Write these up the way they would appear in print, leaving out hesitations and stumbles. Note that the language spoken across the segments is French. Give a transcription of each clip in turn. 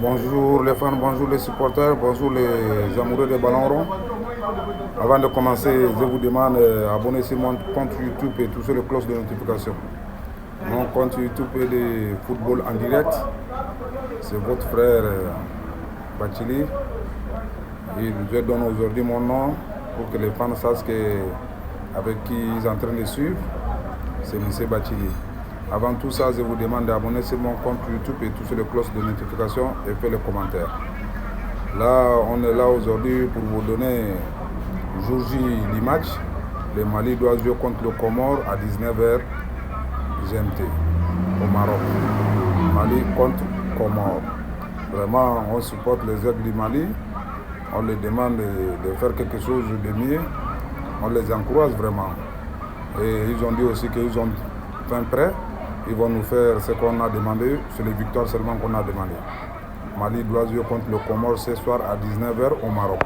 Bonjour les fans, bonjour les supporters, bonjour les amoureux des ballons ronds. Avant de commencer, je vous demande d'abonner sur mon compte YouTube et toucher le cloche de notification. Mon compte YouTube est de football en direct. C'est votre frère Bachili. Et je donne aujourd'hui mon nom pour que les fans sachent avec qui ils sont en train de suivre. C'est M. Bachili. Avant tout ça, je vous demande d'abonner sur mon compte YouTube et toucher le cloche de notification et faire les commentaires. Là, on est là aujourd'hui pour vous donner jour J l'image. Le Mali doit jouer contre le Comore à 19h GMT au Maroc. Mali contre Comore. Vraiment, on supporte les aigles du Mali. On les demande de faire quelque chose de mieux. On les encourage vraiment. Et ils ont dit aussi qu'ils ont fin prêt. Ils vont nous faire ce qu'on a demandé. C'est les victoires seulement qu'on a demandé. Mali doit jouer contre le Comore ce soir à 19h au Maroc.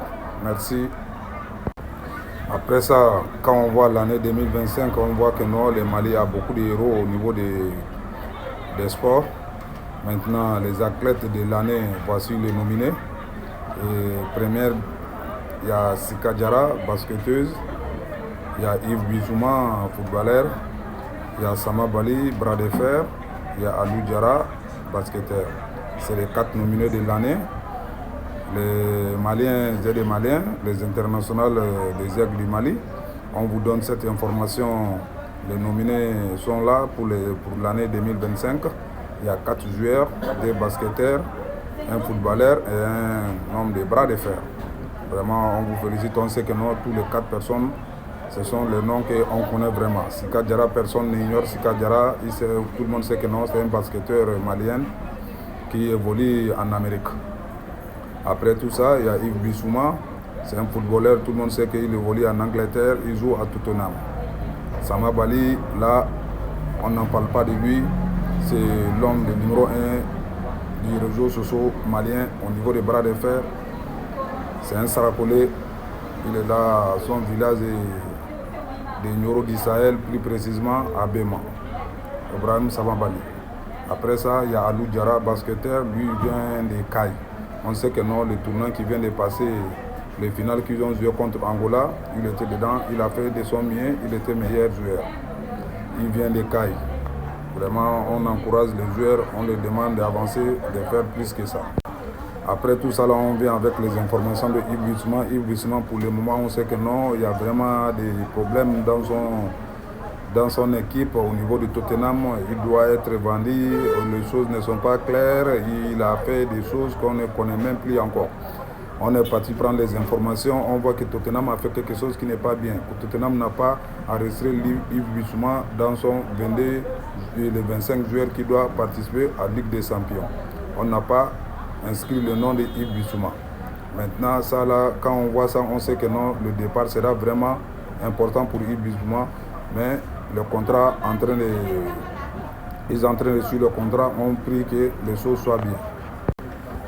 Merci. Après ça, quand on voit l'année 2025, on voit que non, le Mali a beaucoup de héros au niveau des sports. Maintenant, les athlètes de l'année, voici les nominés. Et première, il y a Sika Diarra, basketteuse. Il y a Yves Bizouma, footballeur. Il y a Sama Bali, bras de fer. Il y a Alou Diarra, basketteur. C'est les 4 nominés de l'année. Les Maliens, des Maliens, les internationaux des aigles du Mali. On vous donne cette information. Les nominés sont là pour l'année 2025. Il y a 4 joueurs, 2 basketteurs, un footballeur et un homme de bras de fer. Vraiment, on vous félicite. On sait que nous, tous les 4 personnes, ce sont les noms qu'on connaît vraiment. Sika Diarra, personne n'ignore Sika Diarra. Tout le monde sait que non, c'est un basketteur malien qui évolue en Amérique. Après tout ça, il y a Yves Bissouma. C'est un footballeur, tout le monde sait qu'il évolue en Angleterre. Il joue à Tottenham. Sama Bali, là, on n'en parle pas de lui. C'est l'homme de numéro 1 du réseau social malien au niveau des bras de fer. C'est un Sarakolé. Il est là, son village de Nyoro d'Israël, plus précisément à Bema. Ibrahim Samabali. Après ça, il y a Alou Diarra, basketteur, lui vient de Caille. On sait que non, le tournoi qui vient de passer, les finales qu'ils ont joué contre Angola, il était dedans, il a fait de son mieux, il était meilleur joueur. Il vient de Caille. Vraiment, on encourage les joueurs, on les demande d'avancer, de faire plus que ça. Après tout ça, là, on vient avec les informations de Yves Bissouma. Yves Bissouma, pour le moment, on sait que non, il y a vraiment des problèmes dans son équipe au niveau de Tottenham. Il doit être vendu, les choses ne sont pas claires. Il a fait des choses qu'on ne connaît même plus encore. On est parti prendre les informations, on voit que Tottenham a fait quelque chose qui n'est pas bien. Tottenham n'a pas enregistré Yves Bissouma dans son 22 et les 25 joueurs qui doivent participer à la Ligue des Champions. On n'a pas inscrit le nom de Yves Bissouma. Maintenant, ça là, quand on voit ça, on sait que non, le départ sera vraiment important pour Yves Bissouma. Mais le contrat, ils sont en train de suivre le contrat, on prie que les choses soient bien.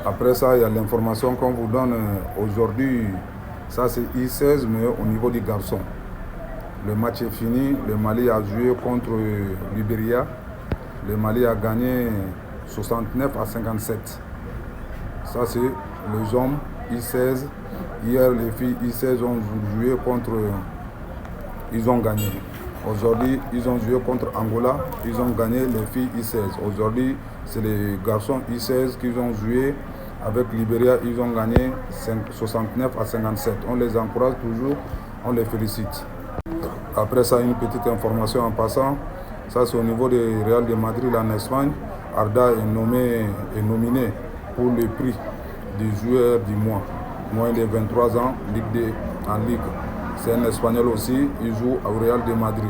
Après ça, il y a l'information qu'on vous donne aujourd'hui. Ça, c'est I16, mais au niveau des garçons. Le match est fini. Le Mali a joué contre Libéria. Le Mali a gagné 69 à 57. Ça, c'est les hommes I16. Hier, les filles I16 ont joué contre... Ils ont gagné. Aujourd'hui, ils ont joué contre Angola. Ils ont gagné les filles I16. Aujourd'hui, c'est les garçons I16 qui ont joué avec Libéria. Ils ont gagné 69 à 57. On les encourage toujours. On les félicite. Après ça, une petite information en passant. Ça, c'est au niveau du Real de Madrid en Espagne. Arda est nominé pour le prix du joueur du mois. Moins de 23 ans, en Ligue. C'est un Espagnol aussi, il joue au Real de Madrid.